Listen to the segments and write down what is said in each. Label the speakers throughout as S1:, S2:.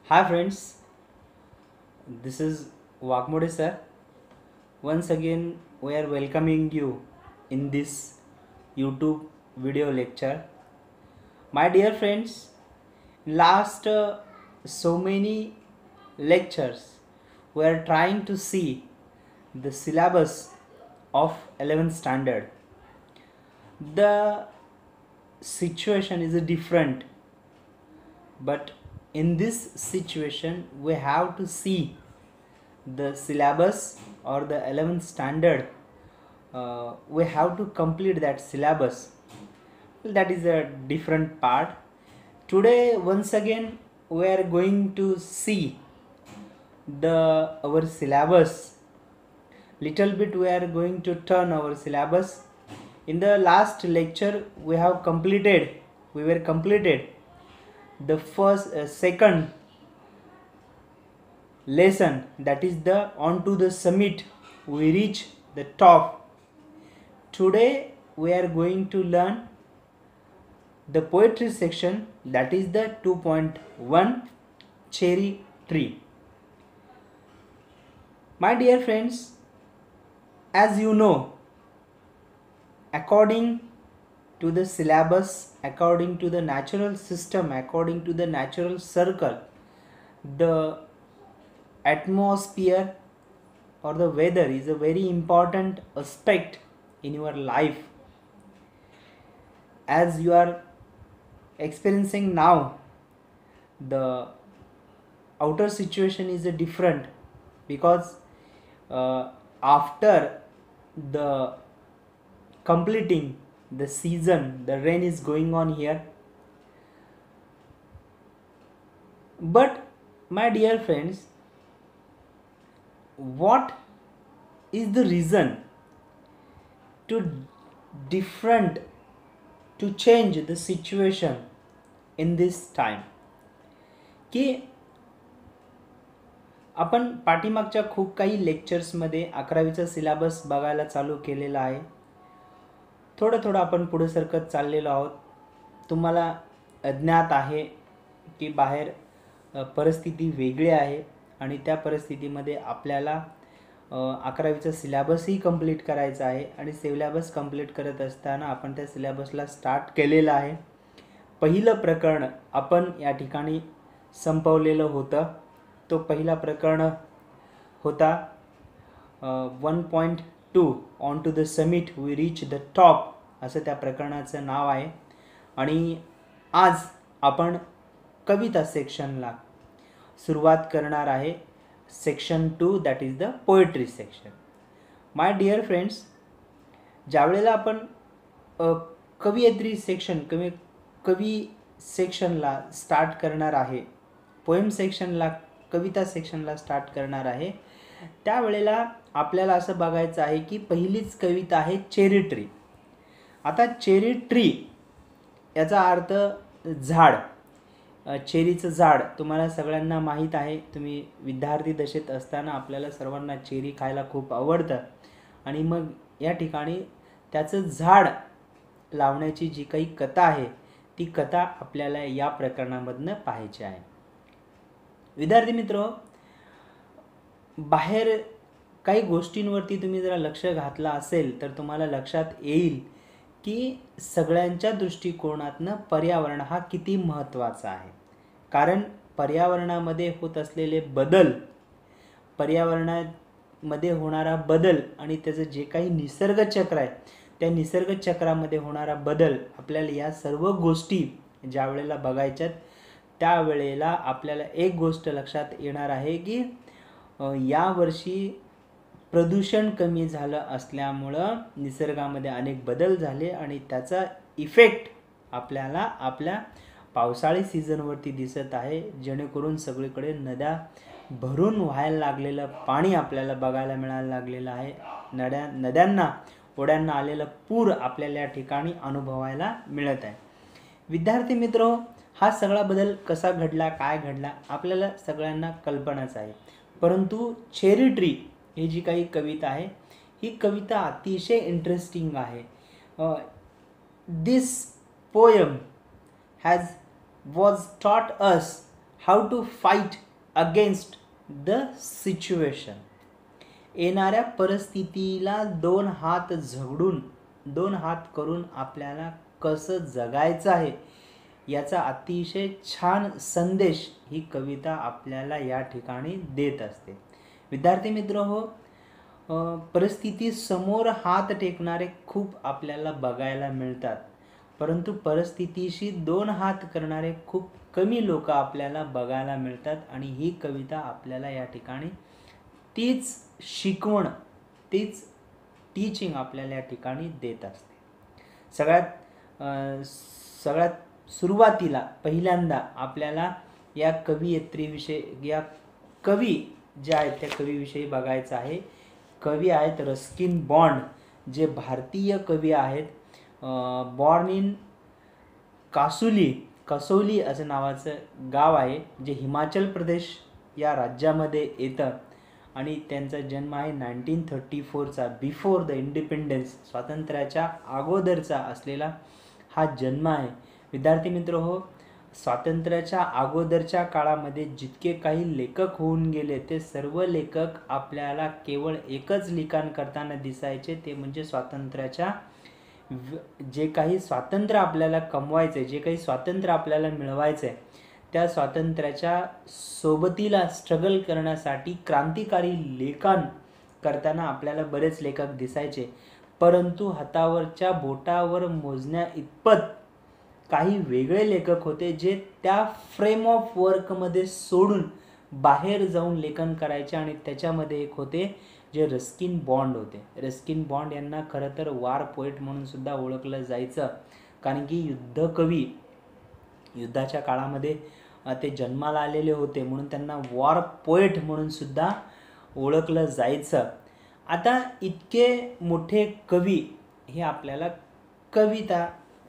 S1: Hi friends, this is Wakmode sir. Once again, we are welcoming you in this YouTube video lecture. My dear friends, last so many lectures, we are trying to see the syllabus of 11th standard. The situation is different, but in this situation, we have to see the syllabus or the 11th standard. We have to complete that syllabus. That is a different part. Today once again we are going to see the our syllabus. Little bit we are going to turn our syllabus. In the last lecture we were completed the second lesson, that is the onto the summit we reach the top. Today we are going to learn the poetry section, that is the 2.1 cherry tree. My dear friends, as you know, according to the syllabus, according to the natural system, according to the natural circle, the atmosphere or the weather is a very important aspect in your life. As you are experiencing now, the outer situation is different because after the completing the season, the rain is going on here. But my dear friends, what is the reason to different to change the situation in this time? की आपण पाठीमागच्या खूप काही लेक्चर्समध्ये 11वीचा syllabus बघायला चालू केलेला आहे. थोडं थोडं आपण पुढे सरकत चाललेलो आहोत. तुम्हाला अज्ञात आहे की बाहेर परिस्थिती वेगळी आहे आणि त्या परिस्थितीमध्ये आपल्याला 11वीचा सिलेबसही कंप्लीट करायचा आहे आणि सिलेबस कंप्लीट करत असताना आपण त्या सिलेबसला स्टार्ट केलेलं आहे. पहिलं प्रकरण आपण या ठिकाणी संपवलेलं होतं. तो पहिला प्रकरण होता 1.2 on to the summit we reach the top, असं त्या प्रकरणाचं नाव आहे. आणि आज आपण कविता सेक्शनला सुरुवात करणार आहे. Section 2, that is the poetry section. My dear friends, ज्यावेळेला आपण कवयित्री सेक्शन कवी सेक्शनला स्टार्ट करणार आहे, पोएम सेक्शनला कविता सेक्शनला स्टार्ट करणार आहे, त्यावेळेला आपल्याला असं बघायचं आहे की पहिलीच कविता आहे चेरी ट्री. आता चेरी ट्री याचा अर्थ झाड, चेरीचं झाड. तुम्हाला सगळ्यांना माहीत आहे, तुम्ही विद्यार्थी दशेत असताना आपल्याला सर्वांना चेरी खायला खूप आवडतं आणि मग या ठिकाणी त्याचं झाड लावण्याची जी काही कथा आहे ती कथा आपल्याला या प्रकरणामधनं पाहायची आहे. विद्यार्थी मित्र, बाहेर काही गोष्टींवरती तुम्ही जरा लक्ष घातलं असेल तर तुम्हाला लक्षात येईल की सगळ्यांच्या दृष्टिकोनातनं पर्यावरण हा किती महत्त्वाचा आहे. कारण पर्यावरणामध्ये होत असलेले बदल, पर्यावरणामध्ये होणारा बदल आणि त्याचं जे काही निसर्ग चक्र आहे त्या निसर्ग चक्रामध्ये होणारा बदल, आपल्याला या सर्व गोष्टी ज्या वेळेला बघायच्यात त्यावेळेला आपल्याला एक गोष्ट लक्षात येणार आहे की यावर्षी प्रदूषण कमी झालं असल्यामुळं निसर्गामध्ये अनेक बदल झाले आणि त्याचा इफेक्ट आपल्याला आपल्या पावसाळी सीझनवरती दिसत आहे. जेणेकरून सगळीकडे नद्या भरून व्हायला लागलेलं पाणी आपल्याला बघायला मिळायला लागलेलं आहे. नद्यांना ओढ्यांना आलेलं पूर आपल्याला या ठिकाणी अनुभवायला मिळत आहे. विद्यार्थी मित्र, हा सगळा बदल कसा घडला, काय घडला, आपल्याला सगळ्यांना कल्पनाच आहे. परंतु चेरी ट्री ही जी काही कविता आहे ही कविता अतिशय इंटरेस्टिंग आहे. दिस poem was taught us how to fight against the situation. येणाऱ्या परिस्थितीला दोन हात झगडून, दोन हात करून आपल्याला कसं जगायचं आहे याचा अतिशय छान संदेश ही कविता आपल्याला या ठिकाणी देत असते. विद्यार्थी मित्र हो, परिस्थिती समोर हात टेकणारे खूप आपल्याला बघायला मिळतात, परंतु परिस्थितीशी दोन हात करणारे खूप कमी लोक आपल्याला बघायला मिळतात. आणि ही कविता आपल्याला या ठिकाणी तीच शिकवण, तीच टीचिंग आपल्याला या ठिकाणी देत असते. सगळ्यात सुरुवातीला पहिल्यांदा आपल्याला या कवयित्रीविषयी, या कवी ज्या आहेत त्या कवीविषयी बघायचं आहे. कवी आहेत रस्किन बॉन्ड, जे भारतीय कवी आहेत. बॉर्न इन कसौली असं नावाचं गाव आहे, जे हिमाचल प्रदेश या राज्यामध्ये येतं. आणि त्यांचा जन्म आहे 1934चा, बिफोर द इंडिपेंडन्स, स्वातंत्र्याच्या अगोदरचा असलेला हा जन्म आहे. विद्यार्थी मित्र हो, स्वातंत्र्याच्या अगोदरच्या काळामध्ये जितके काही लेखक होऊन गेले ते सर्व लेखक आपल्याला केवळ एकच लिखाण करताना दिसायचे, ते म्हणजे स्वातंत्र्याच्या, जे काही स्वातंत्र्य आपल्याला कमवायचे, जे काही स्वातंत्र्य आपल्याला मिळवायचे, त्या स्वातंत्र्याच्या सोबतीला स्ट्रगल करण्यासाठी क्रांतिकारी लेखन करताना आपल्याला बरेच लेखक दिसायचे. परंतु हातावरच्या बोटावर मोजण्या इतपत काही वेगळे लेखक होते, जे त्या फ्रेम ऑफ वर्कमध्ये सोडून बाहेर जाऊन लेखन करायचे. आणि त्याच्यामध्ये एक होते जे रस्किन बॉन्ड होते. रस्किन बॉन्ड यांना खरं तर वॉर पोएट म्हणून सुद्धा ओळखलं जायचं, कारण की युद्धकवी, युद्धाच्या काळामध्ये ते जन्माला आलेले होते, म्हणून त्यांना वॉर पोएट म्हणून सुद्धा ओळखलं जायचं. आता इतके मोठे कवी हे आपल्याला कविता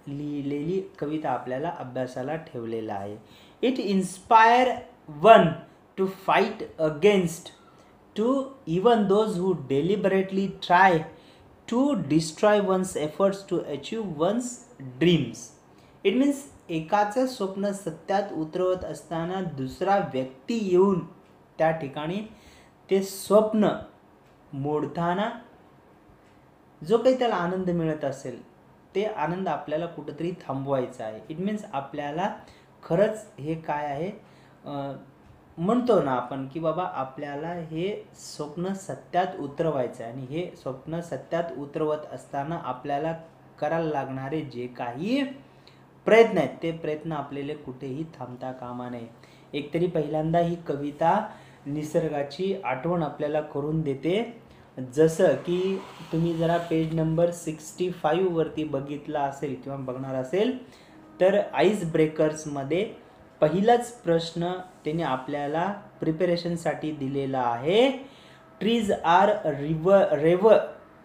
S1: लिहिलेली कविता आपल्याला अभ्यासाला ठेवलेलं आहे. It inspire one to fight against to even those who deliberately try to destroy one's efforts to achieve one's dreams. It means एकाचं स्वप्न सत्यात उतरवत असताना दुसरा व्यक्ती येऊन त्या ठिकाणी ते स्वप्न मोडताना जो काही त्याला आनंद मिळत असेल, ते आनंद आपल्याला कुठंतरी थांबवायचा आहे. इट मीन्स आपल्याला खरंच हे काय आहे, म्हणतो ना आपण की बाबा आपल्याला हे स्वप्न सत्यात उतरवायचं आहे. आणि हे स्वप्न सत्यात उतरवत असताना आपल्याला करायला लागणारे जे काही प्रयत्न आहेत, ते प्रयत्न आपल्याला कुठेही थांबता कामा नये. एकतरी पहिल्यांदा ही कविता निसर्गाची आठवण आपल्याला करून देते. जसं की तुम्ही जरा पेज नंबर 65 वरती बघितला असेल किंवा बघणार असेल, तर आईस ब्रेकर्समध्ये पहिलाच प्रश्न त्याने आपल्याला प्रिपरेशनसाठी दिलेला आहे. ट्रीज आर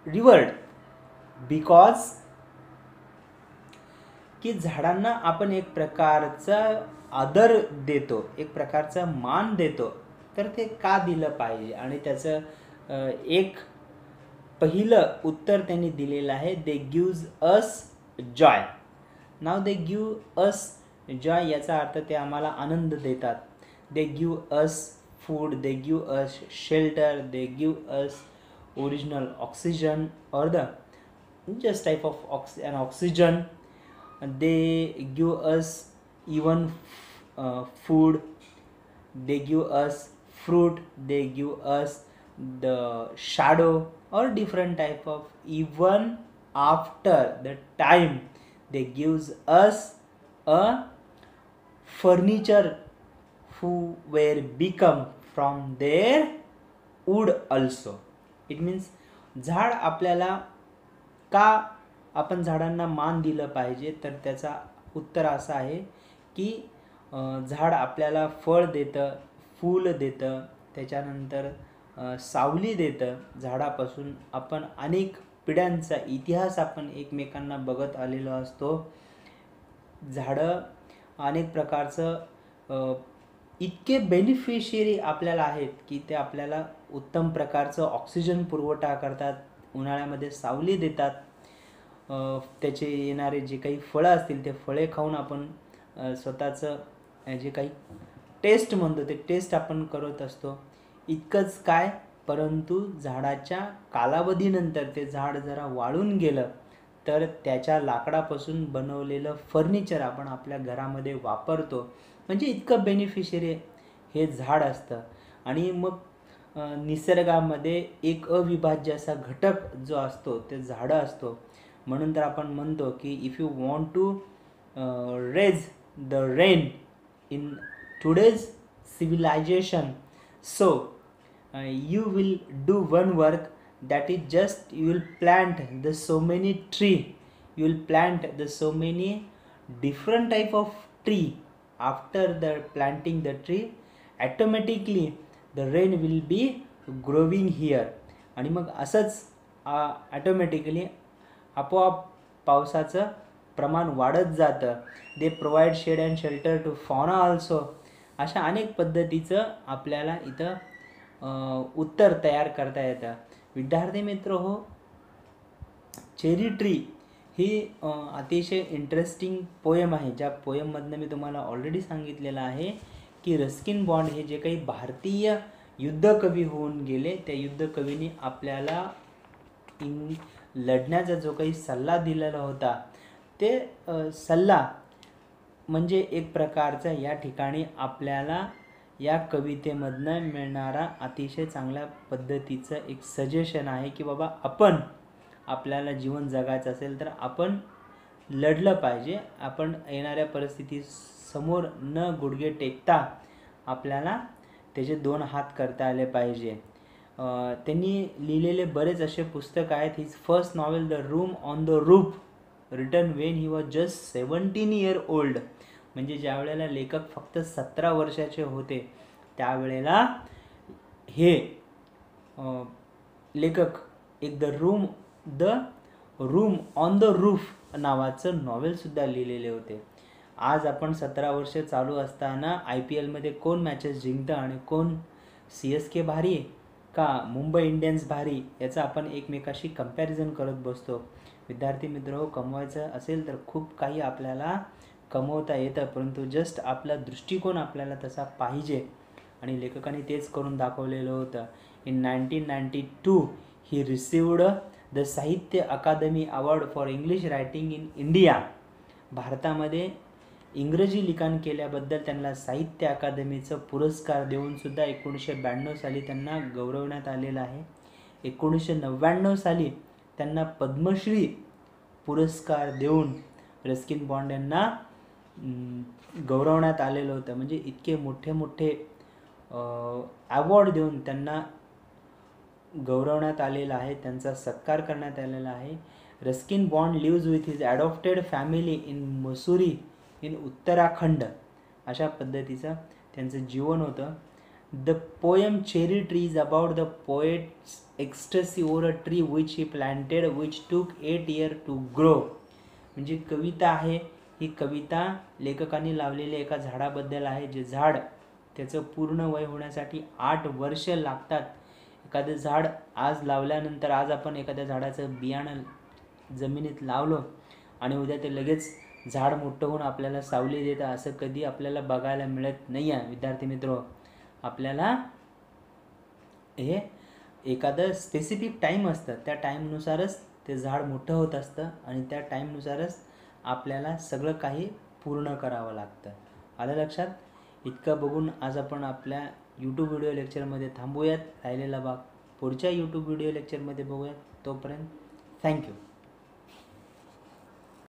S1: रिवर्ड बिकॉज, की झाडांना आपण एक प्रकारचा आदर देतो, एक प्रकारचा मान देतो, तर ते का दिलं पाहिजे. आणि त्याचं एक पहिलं उत्तर त्यांनी दिलेलं आहे, दे गिव्ज अस जॉय. नाव दे गिव्ह अस जॉय याचा अर्थ ते आम्हाला आनंद देतात. They give us food, they give us shelter, they give us original oxygen or the just type of an oxygen. They give us even food, they give us fruit, they give us the shadow or different type of, even after the time they gives us a furniture who were become from their wood also. It means झाड आपल्याला का आपण झाडांना मान दिलं पाहिजे, तर त्याचा उत्तर असं आहे की झाड आपल्याला फळ देतं, फूल देतं, त्याच्यानंतर सावली देतं. झाडापासून आपण अनेक पिढ्यांचा इतिहास आपण एकमेकांना बघत आलेलो असतो. झाडं अनेक प्रकारचं इतके बेनिफिशियरी आपल्याला आहेत की ते आपल्याला उत्तम प्रकारचं ऑक्सिजन पुरवठा करतात, उन्हाळ्यामध्ये सावली देतात. त्याचे येणारे जे काही फळं असतील ते फळे खाऊन आपण स्वतःचं जे काही टेस्ट म्हणतो ते टेस्ट आपण करत असतो. इतकंच काय, परंतु झाडाच्या कालावधीनंतर ते झाड जरा वाळून गेलं तर त्याच्या लाकडापासून बनवलेलं फर्निचर आपण आपल्या घरामध्ये वापरतो. म्हणजे इतकं बेनिफिशियरी हे झाड असतं. आणि मग निसर्गामध्ये एक अविभाज्य असा घटक जो असतो ते झाडं असतो. म्हणून तर आपण म्हणतो की if you want to raise the rain in today's civilization, so you will do one work, that is just you will plant the so many tree, you will plant the so many different type of tree. After the planting the tree, automatically the rain will be growing here. आणि मग असंच automatically आपोआप पावसाचं प्रमाण वाढत जातं. They provide shade and shelter to fauna also. अशा अनेक पद्धतीचं आपल्याला इथं उत्तर तयार करता येतं. विद्यार्थी मित्र हो, चेरी ट्री ही अतिशय इंटरेस्टिंग पोयम आहे. ज्या पोयममधनं मी तुम्हाला ऑलरेडी सांगितलेलं आहे की रस्किन बॉन्ड हे जे काही भारतीय युद्धकवी होऊन गेले, त्या युद्धकवींनी आपल्याला लढण्याचा जो काही सल्ला दिलेला होता, ते सल्ला म्हणजे एक प्रकारचा या ठिकाणी आपल्याला या कवितेमधनं मिळणारा अतिशय चांगल्या पद्धतीचं एक सजेशन आहे की बाबा आपण आपल्याला जीवन जगायचं असेल तर आपण लढलं पाहिजे. आपण येणाऱ्या परिस्थितीसमोर न गुडघे टेकता आपल्याला त्याचे 2 हात करता आले पाहिजे. त्यांनी लिहिलेले बरेच असे पुस्तक आहेत. His first novel the room on the roof written when he was just 17 year old. म्हणजे ज्या वेळेला लेखक फक्त 17 वर्षाचे होते त्यावेळेला हे लेखक एक the room on the roof नावाचं नॉवेलसुद्धा लिहिलेले होते. आज आपण 17 वर्ष चालू असताना IPL मध्ये कोण मॅचेस जिंकतं आणि कोण CSK भारी का मुंबई इंडियन्स भारी याचा आपण एकमेकाशी कंपॅरिझन करत बसतो. विद्यार्थी मित्र, कमवायचं असेल तर खूप काही आपल्याला कमवता येतं, परंतु जस्ट आपला दृष्टिकोन आपल्याला तसा पाहिजे. आणि लेखकाने तेच करून दाखवलेलं होतं. In 1992 he received the Sahitya Akademi award for English writing in India. भारतामध्ये इंग्रजी लिखाण केल्याबद्दल त्यांना साहित्य अकादमीचं पुरस्कार देऊनसुद्धा 1992 साली त्यांना गौरवण्यात आलेलं आहे. 1999 साली त्यांना पद्मश्री पुरस्कार देऊन रस्किन बॉन्ड यांना गौरवण्यात आलेलं होतं. म्हणजे इतके मोठे मोठे अवॉर्ड देऊन त्यांना गौरवण्यात आलेलं आहे, त्यांचा सत्कार करण्यात आलेला आहे. Ruskin Bond lives with his adopted family in Mussoorie in Uttarakhand. अशा पद्धतीचं त्यांचं जीवन होतं. The poem cherry tree is about the poet's ecstasy over a tree which he planted which took 8 years to grow. म्हणजे कविता आहे, ही कविता लेखकांनी लावलेल्या एका झाडाबद्दल आहे. जे झाड त्याचं पूर्ण वय होण्यासाठी 8 वर्ष लागतात. एखादं झाड आज लावल्यानंतर, आज आपण एखाद्या झाडाचं बियाणं जमिनीत लावलं आणि उद्या ते लगेच झाड मोठं होऊन आपल्याला सावली देतं, असं कधी आपल्याला बघायला मिळत नाही आहे. विद्यार्थी मित्र, आपल्याला हे एखादं स्पेसिफिक टाईम असतं, त्या टाईमनुसारच ते झाड मोठं होत असतं आणि त्या टाईमनुसारच आपल्याला सगळं काही पूर्ण करावं लागतं. आलं लक्षात? इतकं बघून आज आपण आपल्या यूट्यूब व्हिडिओ लेक्चरमध्ये थांबूयात. राहिलेला भाग पुढच्या यूट्यूब व्हिडिओ लेक्चरमध्ये बघूयात. तोपर्यंत थँक्यू.